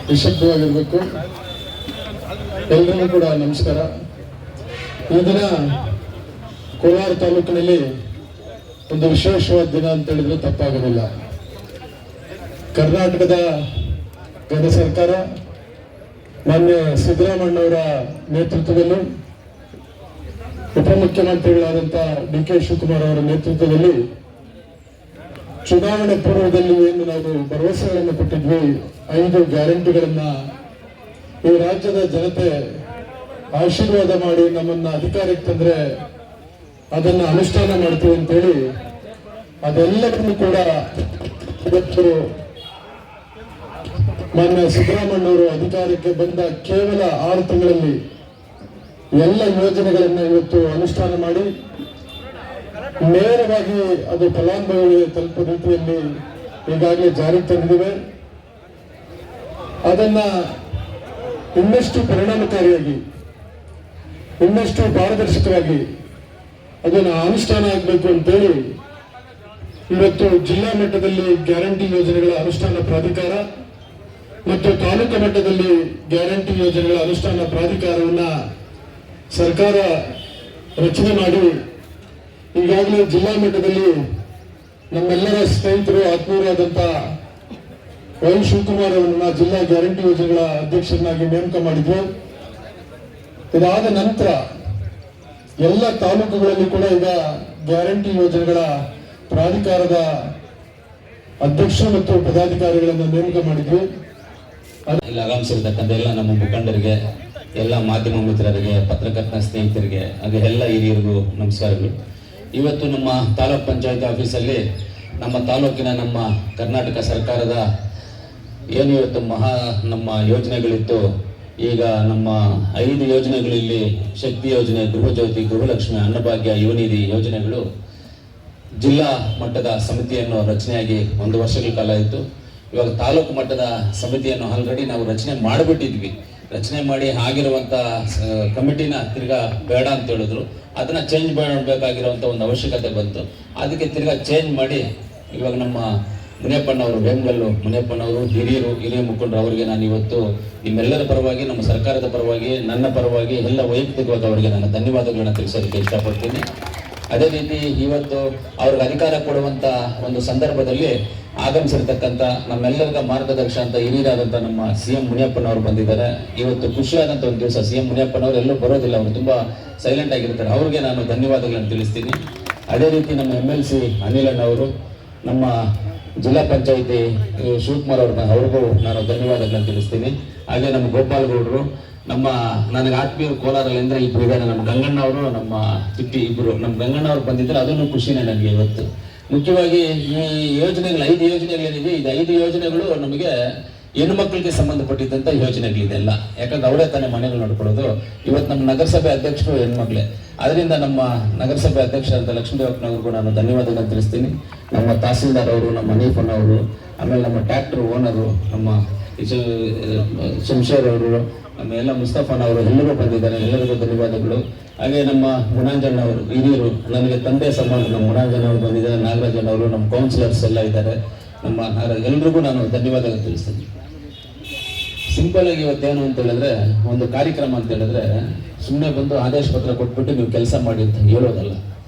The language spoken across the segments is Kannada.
ನಿಶಬ್ದವಾಗಿರ್ಬೇಕು. ಎಲ್ಲರಿಗೂ ಕೂಡ ನಮಸ್ಕಾರ. ಈ ದಿನ ಕೋಲಾರ ತಾಲೂಕಿನಲ್ಲಿ ಒಂದು ವಿಶೇಷವಾದ ದಿನ ಅಂತ ಹೇಳಿದ್ರೆ ತಪ್ಪಾಗೋದಿಲ್ಲ. ಕರ್ನಾಟಕದ ಕೇಂದ್ರ ಸರ್ಕಾರ ಮಾನ್ಯ ಸಿದ್ದರಾಮಣ್ಣವರ ನೇತೃತ್ವದಲ್ಲಿ, ಉಪಮುಖ್ಯಮಂತ್ರಿಗಳಾದಂಥ ಡಿ ಕೆ ಶಿವಕುಮಾರ್ ಅವರ ನೇತೃತ್ವದಲ್ಲಿ ಚುನಾವಣೆ ಪೂರ್ವದಲ್ಲಿ ಏನು ನಾವು ಭರವಸೆಗಳನ್ನು ಕೊಟ್ಟಿದ್ವಿ, 5 ಗ್ಯಾರಂಟಿಗಳನ್ನ ಈ ರಾಜ್ಯದ ಜನತೆ ಆಶೀರ್ವಾದ ಮಾಡಿ ನಮ್ಮನ್ನ ಅಧಿಕಾರಕ್ಕೆ ತಂದ್ರೆ ಅದನ್ನ ಅನುಷ್ಠಾನ ಮಾಡ್ತೀವಿ ಅಂತೇಳಿ ಅದೆಲ್ಲವನ್ನೂ ಕೂಡ ಇವತ್ತು ಮಾನ್ಯ ಸಿದ್ದರಾಮಣ್ಣವರು ಅಧಿಕಾರಕ್ಕೆ ಬಂದ ಕೇವಲ 6 ತಿಂಗಳಲ್ಲಿ ಎಲ್ಲ ಯೋಜನೆಗಳನ್ನ ಇವತ್ತು ಅನುಷ್ಠಾನ ಮಾಡಿ ನೇರವಾಗಿ ಅದು ಫಲಾನುಭವಿಗಳಿಗೆ ತಲುಪುವ ರೀತಿಯಲ್ಲಿ ಈಗಾಗಲೇ ಜಾರಿಗೆ ತಂದಿದ್ದೇವೆ. ಅದನ್ನ ಇನ್ನಷ್ಟು ಪರಿಣಾಮಕಾರಿಯಾಗಿ, ಇನ್ನಷ್ಟು ಪಾರದರ್ಶಕವಾಗಿ ಅದನ್ನ ಅನುಷ್ಠಾನ ಆಗಬೇಕು ಅಂತೇಳಿ ಇವತ್ತು ಜಿಲ್ಲಾ ಮಟ್ಟದಲ್ಲಿ ಗ್ಯಾರಂಟಿ ಯೋಜನೆಗಳ ಅನುಷ್ಠಾನ ಪ್ರಾಧಿಕಾರ ಮತ್ತು ತಾಲೂಕು ಮಟ್ಟದಲ್ಲಿ ಗ್ಯಾರಂಟಿ ಯೋಜನೆಗಳ ಅನುಷ್ಠಾನ ಪ್ರಾಧಿಕಾರವನ್ನ ಸರ್ಕಾರ ರಚನೆ ಮಾಡಿ ಈಗಾಗಲೇ ಜಿಲ್ಲಾ ಮಟ್ಟದಲ್ಲಿ ನಮ್ಮೆಲ್ಲರ ಸ್ನೇಹಿತರು ಆತ್ಮೀಯರಾದಂಥ ವೈ ಶಿವಕುಮಾರ್ ಅವರನ್ನ ಜಿಲ್ಲಾ ಗ್ಯಾರಂಟಿ ಯೋಜನೆಗಳ ಅಧ್ಯಕ್ಷರನ್ನಾಗಿ ನೇಮಕ ಮಾಡಿದ್ವಿ. ಇದಾದ ನಂತರ ಎಲ್ಲ ತಾಲೂಕುಗಳಲ್ಲಿ ಕೂಡ ಈಗ ಗ್ಯಾರಂಟಿ ಯೋಜನೆಗಳ ಪ್ರಾಧಿಕಾರದ ಅಧ್ಯಕ್ಷ ಮತ್ತು ಪದಾಧಿಕಾರಿಗಳನ್ನು ನೇಮಕ ಮಾಡಿದ್ವಿ. ಇಲ್ಲಿ ಆಗಮಿಸಿರ್ತಕ್ಕಂಥ ಎಲ್ಲ ನಮ್ಮ ಮುಖಂಡರಿಗೆ, ಎಲ್ಲ ಮಾಧ್ಯಮ ಮಿತ್ರರಿಗೆ, ಪತ್ರಕರ್ತ ಸ್ನೇಹಿತರಿಗೆ, ಹಾಗೆ ಎಲ್ಲ ಹಿರಿಯರಿಗೂ ನಮಸ್ಕಾರಗಳು. ಇವತ್ತು ನಮ್ಮ ತಾಲೂಕ್ ಪಂಚಾಯತ್ ಆಫೀಸಲ್ಲಿ ನಮ್ಮ ತಾಲೂಕಿನ ನಮ್ಮ ಕರ್ನಾಟಕ ಸರ್ಕಾರದ ಏನು ಇವತ್ತು ನಮ್ಮ ಯೋಜನೆಗಳಿತ್ತು, ಈಗ ನಮ್ಮ 5 ಯೋಜನೆಗಳಲ್ಲಿ ಶಕ್ತಿ ಯೋಜನೆ, ಗೃಹಜ್ಯೋತಿ, ಗೃಹಲಕ್ಷ್ಮಿ, ಅನ್ನಭಾಗ್ಯ, ಯುವನಿಧಿ ಯೋಜನೆಗಳು ಜಿಲ್ಲಾ ಮಟ್ಟದ ಸಮಿತಿಯನ್ನು ರಚನೆಯಾಗಿ 1 ವರ್ಷಗಳ ಕಾಲ ಆಯಿತು. ಇವಾಗ ತಾಲೂಕು ಮಟ್ಟದ ಸಮಿತಿಯನ್ನು ಆಲ್ರೆಡಿ ನಾವು ರಚನೆ ಮಾಡಿಬಿಟ್ಟಿದ್ವಿ. ರಚನೆ ಮಾಡಿ ಆಗಿರುವಂಥ ಕಮಿಟಿನ ತಿರ್ಗಾ ಬೇಡ ಅಂತ ಹೇಳಿದ್ರು. ಅದನ್ನ ಚೇಂಜ್ ಮಾಡಬೇಕಾಗಿರುವಂಥ ಒಂದು ಅವಶ್ಯಕತೆ ಬಂತು. ಅದಕ್ಕೆ ತಿರ್ಗಾ ಚೇಂಜ್ ಮಾಡಿ ಇವಾಗ ನಮ್ಮ ಮುನಿಯಪ್ಪನವರು, ವೇಮಗಲ್ಲು ಮುನಿಯಪ್ಪನವರು, ಹಿರಿಯ ಮುಖಂಡರು, ಅವರಿಗೆ ನಾನು ಇವತ್ತು ನಿಮ್ಮೆಲ್ಲರ ಪರವಾಗಿ, ನಮ್ಮ ಸರ್ಕಾರದ ಪರವಾಗಿ, ನನ್ನ ಪರವಾಗಿ, ಎಲ್ಲ ವೈಯಕ್ತಿಕವಾಗಿ ಅವರಿಗೆ ನಾನು ಧನ್ಯವಾದಗಳನ್ನ ತಿಳಿಸೋದಕ್ಕೆ ಇಷ್ಟಪಡ್ತೀನಿ. ಅದೇ ರೀತಿ ಇವತ್ತು ಅವ್ರಿಗೆ ಅಧಿಕಾರ ಕೊಡುವಂತ ಒಂದು ಸಂದರ್ಭದಲ್ಲಿ ಆಗಮಿಸಿರ್ತಕ್ಕಂಥ ನಮ್ಮೆಲ್ಲರಿಗ ಮಾರ್ಗದರ್ಶನ ಅಂತ ಹಿರಿಯರಾದಂಥ ನಮ್ಮ CM ಮುನಿಯಪ್ಪನವರು ಬಂದಿದ್ದಾರೆ. ಇವತ್ತು ಖುಷಿಯಾದಂಥ ಒಂದು ದಿವಸ. CM ಮುನಿಯಪ್ಪನವರು ಎಲ್ಲೂ ಬರೋದಿಲ್ಲ, ಅವರು ತುಂಬಾ ಸೈಲೆಂಟ್ ಆಗಿರ್ತಾರೆ. ಅವ್ರಿಗೆ ನಾನು ಧನ್ಯವಾದಗಳನ್ನು ತಿಳಿಸ್ತೀನಿ. ಅದೇ ರೀತಿ ನಮ್ಮ MLC ಅನಿಲಣ್ಣವರು, ನಮ್ಮ ಜಿಲ್ಲಾ ಪಂಚಾಯಿತಿ ಶಿವಕುಮಾರ್ ಅವ್ರಿಗೂ ನಾನು ಧನ್ಯವಾದಗಳನ್ನು ತಿಳಿಸ್ತೀನಿ. ಹಾಗೆ ನಮ್ಮ ಗೋಪಾಲ್ ಗೌಡರು, ನಮ್ಮ ನನಗೆ ಆತ್ಮೀಯರು ಕೋಲಾರಲ್ಲಿ ಅಂದ್ರೆ ಇಬ್ರು ಇದ್ದಾರೆ. ನಮ್ಮ ಗಂಗಣ್ಣ ಅವರು, ನಮ್ಮ ಚಿಟ್ಟಿ ಇಬ್ರು. ನಮ್ಮ ಗಂಗಣ್ಣ ಅವ್ರು ಬಂದಿದ್ದಾರೆ, ಅದನ್ನು ಖುಷಿನೇ ನನಗೆ ಇವತ್ತು. ಮುಖ್ಯವಾಗಿ ಈ ಯೋಜನೆಗಳು 5 ಯೋಜನೆಗಳೇನಿದೆ, ಇದು 5 ಯೋಜನೆಗಳು ನಮಗೆ ಹೆಣ್ಣು ಮಕ್ಕಳಿಗೆ ಸಂಬಂಧಪಟ್ಟಿದ್ದಂಥ ಯೋಜನೆಗಳಿದೆಲ್ಲ. ಯಾಕಂದ್ರೆ ಅವರೇ ತಾನೇ ಮನೆಗಳು ನೋಡ್ಕೊಳ್ಳೋದು. ಇವತ್ತು ನಮ್ಮ ನಗರಸಭೆ ಅಧ್ಯಕ್ಷರು ಹೆಣ್ಮಕ್ಳೇ. ಅದರಿಂದ ನಮ್ಮ ನಗರಸಭೆ ಅಧ್ಯಕ್ಷರಾದ ಲಕ್ಷ್ಮೀದೇವಪ್ಪನವ್ರಿಗೂ ನಾನು ಧನ್ಯವಾದಗಳನ್ನು ತಿಳಿಸ್ತೀನಿ. ನಮ್ಮ ತಹಸೀಲ್ದಾರ್ ಅವರು, ನಮ್ಮ ಹನೀಫಣ್ಣವರು, ಆಮೇಲೆ ನಮ್ಮ ಟ್ರ್ಯಾಕ್ಟರ್ ಓನರು, ನಮ್ಮ ಶಂಶೇರ್ ಅವರು, ನಮ್ಮ ಎಲ್ಲ ಮುಸ್ತಫಾನವರು ಎಲ್ಲರೂ ಬಂದಿದ್ದಾರೆ. ಎಲ್ಲರಿಗೂ ಧನ್ಯವಾದಗಳು. ಹಾಗೆ ನಮ್ಮ ಮುನಾಂಜಣ್ಣ ಅವರು, ಹಿರಿಯರು, ನನಗೆ ತಂದೆ ಸಮಾನ ನಮ್ಮ ಮುನಾಂಜಣ್ಣ ಅವರು ಬಂದಿದ್ದಾರೆ. ನಾಗರಾಜಣ್ಣ ಅವರು, ನಮ್ಮ ಕೌನ್ಸಿಲರ್ಸ್ ಎಲ್ಲ ಇದ್ದಾರೆ. ನಮ್ಮ ಎಲ್ರಿಗೂ ನಾನು ಧನ್ಯವಾದಗಳು ತಿಳಿಸ್ತೀನಿ. ಸಿಂಪಲ್ ಆಗಿ ಇವತ್ತೇನು ಅಂತ ಹೇಳಿದ್ರೆ, ಒಂದು ಕಾರ್ಯಕ್ರಮ ಅಂತ ಹೇಳಿದ್ರೆ ಸುಮ್ಮನೆ ಬಂದು ಆದೇಶ ಪತ್ರ ಕೊಟ್ಬಿಟ್ಟು ನೀವು ಕೆಲಸ ಮಾಡಿ ಅಂತ ಹೇಳೋದಲ್ಲ.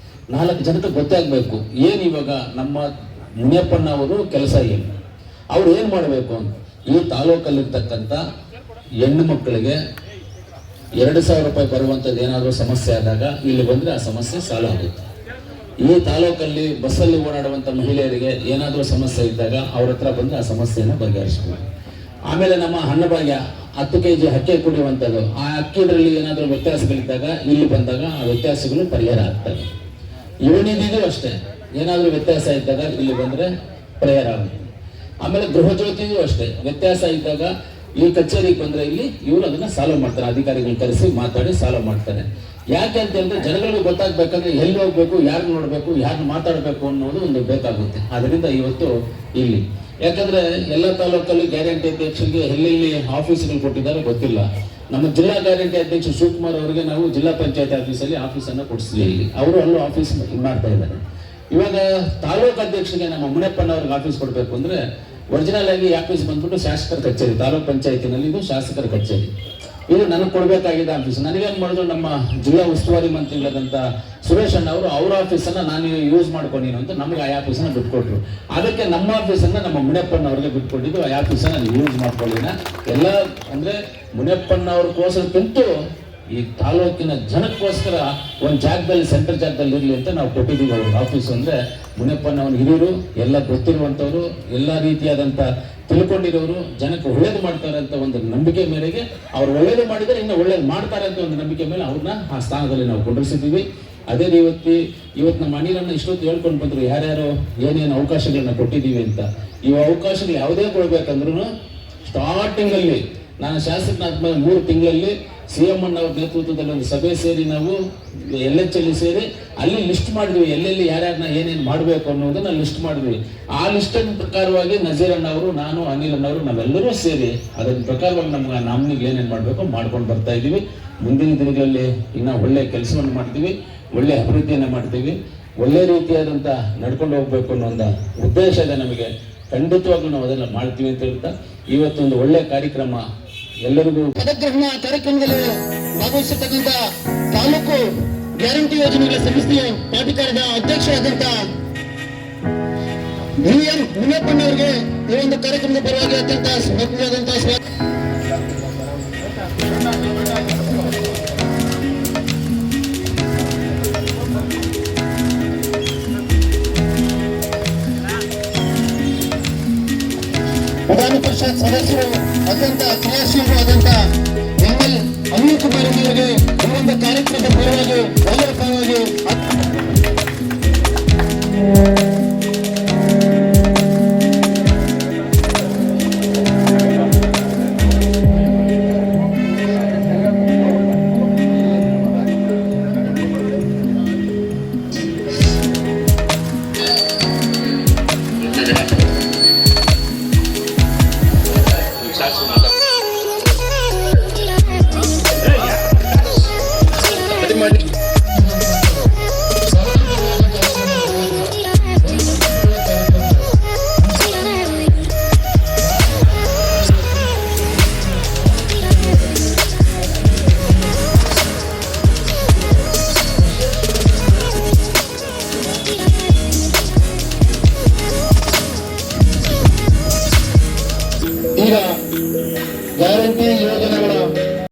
4 ಜನಕ್ಕೆ ಗೊತ್ತಾಗಬೇಕು ಏನು ಇವಾಗ ನಮ್ಮ ಮುನಿಯಪ್ಪಣ್ಣ ಅವರು ಕೆಲಸ ಏನು, ಅವ್ರು ಏನು ಮಾಡಬೇಕು ಅಂತ. ಈ ತಾಲೂಕಲ್ಲಿರ್ತಕ್ಕಂಥ ಹೆಣ್ಣು ಮಕ್ಕಳಿಗೆ 2,000 ರೂಪಾಯಿ ಬರುವಂಥದ್ದು ಏನಾದರೂ ಸಮಸ್ಯೆ ಆದಾಗ ಇಲ್ಲಿ ಬಂದರೆ ಆ ಸಮಸ್ಯೆ ಸಾಲ್ವ್ ಆಗುತ್ತೆ. ಈ ತಾಲೂಕಲ್ಲಿ ಬಸ್ಸಲ್ಲಿ ಓಡಾಡುವಂಥ ಮಹಿಳೆಯರಿಗೆ ಏನಾದರೂ ಸಮಸ್ಯೆ ಇದ್ದಾಗ ಅವ್ರ ಹತ್ರ ಬಂದರೆ ಆ ಸಮಸ್ಯೆಯನ್ನು ಬಗೆಹರಿಸ್ಬೋದು. ಆಮೇಲೆ ನಮ್ಮ ಅನ್ನಭಾಗ್ಯ 10 kg ಅಕ್ಕಿ ಕುಡಿಯುವಂಥದ್ದು, ಆ ಅಕ್ಕಿದ್ರಲ್ಲಿ ಏನಾದರೂ ವ್ಯತ್ಯಾಸಗಳಿದ್ದಾಗ ಇಲ್ಲಿ ಬಂದಾಗ ಆ ವ್ಯತ್ಯಾಸಗಳು ಪರಿಹಾರ ಆಗ್ತವೆ. ಯುವನಿಧಿಗೂ ಅಷ್ಟೇ, ಏನಾದರೂ ವ್ಯತ್ಯಾಸ ಇದ್ದಾಗ ಇಲ್ಲಿ ಬಂದರೆ ಪರಿಹಾರ ಆಗುತ್ತೆ. ಆಮೇಲೆ ಗೃಹಜ್ಯೋತಿಗೂ ಅಷ್ಟೇ, ವ್ಯತ್ಯಾಸ ಇದ್ದಾಗ ಈ ಕಚೇರಿಗೆ ಬಂದರೆ ಇಲ್ಲಿ ಇವರು ಅದನ್ನ ಸಾಲ್ವ್ ಮಾಡ್ತಾರೆ. ಅಧಿಕಾರಿಗಳು ಕರೆಸಿ ಮಾತಾಡಿ ಸಾಲ್ವ್ ಮಾಡ್ತಾರೆ. ಯಾಕೆ ಅಂತ ಹೇಳಿದ್ರೆ ಜನಗಳಿಗೆ ಗೊತ್ತಾಗಬೇಕಂದ್ರೆ ಎಲ್ಲಿ ಹೋಗ್ಬೇಕು, ಯಾರು ನೋಡಬೇಕು, ಯಾರು ಮಾತಾಡಬೇಕು ಅನ್ನೋದು ಒಂದು ಬೇಕಾಗುತ್ತೆ. ಅದರಿಂದ ಇವತ್ತು ಇಲ್ಲಿ ಯಾಕಂದ್ರೆ ಎಲ್ಲ ತಾಲೂಕಲ್ಲಿ ಗ್ಯಾರಂಟಿ ಅಧ್ಯಕ್ಷರಿಗೆ ಎಲ್ಲೆಲ್ಲಿ ಆಫೀಸ್ಗಳು ಕೊಟ್ಟಿದ್ದಾರೆ ಗೊತ್ತಿಲ್ಲ. ನಮ್ಮ ಜಿಲ್ಲಾ ಗ್ಯಾರಂಟಿ ಅಧ್ಯಕ್ಷ ಶಿವಕುಮಾರ್ ಅವರಿಗೆ ನಾವು ಜಿಲ್ಲಾ ಪಂಚಾಯತ್ ಆಫೀಸಲ್ಲಿ ಆಫೀಸನ್ನು ಕೊಡಿಸಿದ್ವಿ. ಇಲ್ಲಿ ಅವರು ಅಲ್ಲೂ ಆಫೀಸ್ ಮಾಡ್ತಾ ಇದ್ದಾರೆ. ಇವಾಗ ತಾಲೂಕು ಅಧ್ಯಕ್ಷರಿಗೆ ನಮ್ಮ ಮುನಿಯಪ್ಪನವ್ರಿಗೆ ಆಫೀಸ್ ಕೊಡಬೇಕು ಅಂದ್ರೆ ಒರಿಜಿನಲ್ ಆಗಿ ಆಫೀಸ್ ಬಂದ್ಬಿಟ್ಟು ಶಾಸಕರ ಕಚೇರಿ, ತಾಲೂಕು ಪಂಚಾಯತಿನಲ್ಲಿ ಇದು ಶಾಸಕರ ಕಚೇರಿ. ಇದು ನನಗೆ ಕೊಡಬೇಕಾಗಿದ್ದ ಆಫೀಸ್. ನನಗೇನು ಮಾಡಿದ್ರು, ನಮ್ಮ ಜಿಲ್ಲಾ ಉಸ್ತುವಾರಿ ಮಂತ್ರಿಗಳಾದಂಥ ಸುರೇಶ್ ಅಣ್ಣ ಅವರು ಅವ್ರ ಆಫೀಸನ್ನು ನಾನು ಯೂಸ್ ಮಾಡ್ಕೊಂಡಿನಿ ಅಂತ ನಮಗೆ ಆ ಆಫೀಸನ್ನು ಬಿಟ್ಕೊಟ್ರು. ಅದಕ್ಕೆ ನಮ್ಮ ಆಫೀಸನ್ನು ನಮ್ಮ ಮುನಿಯಪ್ಪನವ್ರಿಗೆ ಬಿಟ್ಕೊಟ್ಟಿದ್ದು. ಆ ಆಫೀಸನ್ನು ನಾನು ಯೂಸ್ ಮಾಡ್ಕೊಳ್ಳಿನ ಎಲ್ಲ ಅಂದರೆ ಮುನಿಯಪ್ಪನವ್ರಿಗೋಸ್ಕರಕ್ಕಿಂತ ಈ ತಾಲೂಕಿನ ಜನಕ್ಕೋಸ್ಕರ ಒಂದು ಜಾಗದಲ್ಲಿ, ಸೆಂಟ್ರಲ್ ಜಾಗದಲ್ಲಿ ಇರಲಿ ಅಂತ ನಾವು ಕೊಟ್ಟಿದ್ದೀವಿ ಅವ್ರಿಗೆ ಆಫೀಸು. ಅಂದರೆ ಮುನಿಯಪ್ಪನವ್ರ ಹಿರಿಯರು, ಎಲ್ಲ ಗೊತ್ತಿರುವಂಥವ್ರು, ಎಲ್ಲ ರೀತಿಯಾದಂಥ ತಿಳ್ಕೊಂಡಿರೋರು, ಜನಕ್ಕೆ ಒಳ್ಳೇದು ಮಾಡ್ತಾರೆ ಅಂತ ಒಂದು ನಂಬಿಕೆ ಮೇರೆಗೆ ಅವ್ರು ಒಳ್ಳೇದು ಮಾಡಿದರೆ ಇನ್ನು ಒಳ್ಳೇದು ಮಾಡ್ತಾರೆ ಅಂತ ಒಂದು ನಂಬಿಕೆ ಮೇಲೆ ಅವ್ರನ್ನ ಆ ಸ್ಥಾನದಲ್ಲಿ ನಾವು ಕೊಂಡಿಸಿದ್ದೀವಿ. ಅದೇ ಇವತ್ತು ನಮ್ಮ ಅನಿಲನ್ನು ಇಷ್ಟೊತ್ತು ಹೇಳ್ಕೊಂಡು ಬಂದರು ಯಾರ್ಯಾರು ಏನೇನು ಅವಕಾಶಗಳನ್ನ ಕೊಟ್ಟಿದ್ದೀವಿ ಅಂತ. ಈ ಅವಕಾಶಗಳು ಯಾವುದೇ ಕೊಡಬೇಕಂದ್ರೂ ಸ್ಟಾರ್ಟಿಂಗಲ್ಲಿ ನಾನು ಶಾಸಕನಾದ್ಮೇಲೆ 3 ತಿಂಗಳಲ್ಲಿ CM ಅವ್ರ ನೇತೃತ್ವದಲ್ಲಿ ಒಂದು ಸಭೆ ಸೇರಿ ನಾವು LHL ಸೇರಿ ಅಲ್ಲಿ ಲಿಸ್ಟ್ ಮಾಡಿದ್ವಿ. ಎಲ್ಲೆಲ್ಲಿ ಯಾರ್ಯಾರನ್ನ ಏನೇನು ಮಾಡಬೇಕು ಅನ್ನೋದನ್ನ ಲಿಸ್ಟ್ ಮಾಡಿದ್ವಿ. ಆ ಲಿಸ್ಟಿನ ಪ್ರಕಾರವಾಗಿ ನಜೀರ್ ಅಣ್ಣ ಅವರು, ನಾನು, ಅನಿಲ್ ಅಣ್ಣವರು ನಾವೆಲ್ಲರೂ ಸೇರಿ ಅದರ ಪ್ರಕಾರವಾಗಿ ನಮ್ಗೆ ನಾಮಿನಿಗೆ ಏನೇನು ಮಾಡಬೇಕು ಮಾಡ್ಕೊಂಡು ಬರ್ತಾ ಇದ್ದೀವಿ. ಮುಂದಿನ ದಿನಗಳಲ್ಲಿ ಇನ್ನೂ ಒಳ್ಳೆ ಕೆಲಸವನ್ನು ಮಾಡ್ತೀವಿ, ಒಳ್ಳೆ ಅಭಿವೃದ್ಧಿಯನ್ನು ಮಾಡ್ತೀವಿ, ಒಳ್ಳೆ ರೀತಿಯಾದಂಥ ನಡ್ಕೊಂಡು ಹೋಗ್ಬೇಕು ಅನ್ನೋ ಒಂದು ಉದ್ದೇಶ ಇದೆ ನಮಗೆ. ಖಂಡಿತವಾಗ್ಲೂ ನಾವು ಅದನ್ನು ಮಾಡ್ತೀವಿ ಅಂತ ಹೇಳ್ತಾ ಇವತ್ತೊಂದು ಒಳ್ಳೆ ಕಾರ್ಯಕ್ರಮ ಎಲ್ಲರಿಗೂ ಪದಗ್ರಹಣ ಕಾರ್ಯಕ್ರಮದಲ್ಲಿ ಭಾಗವಹಿಸಿರ್ತಕ್ಕಂಥ ತಾಲೂಕು ಗ್ಯಾರಂಟಿ ಯೋಜನೆಗಳ ಸಮಿತಿಯ ಪ್ರಾಧಿಕಾರದ ಅಧ್ಯಕ್ಷರಾದಂಥ UM ಮುನಿಯಪ್ಪನವರಿಗೆ ಈ ಒಂದು ಕಾರ್ಯಕ್ರಮದ ಪರವಾಗಿ ಅತ್ಯಂತ ಸ್ವಾಗತವಾದಂಥ ವಿಧಾನ ಪರಿಷತ್ ಸದಸ್ಯರು ಅತ್ಯಂತ ಕ್ರಿಯಾಶೀಲರು ಆದಂತ ML ಅನಿಲ್ ಕುಮಾರ್ ಅವರಿಗೆ ಈ ಒಂದು ಕಾರ್ಯಕ್ರಮದ ಪರವಾಗಿ ಎಲ್ಲರ ಪರವಾಗಿ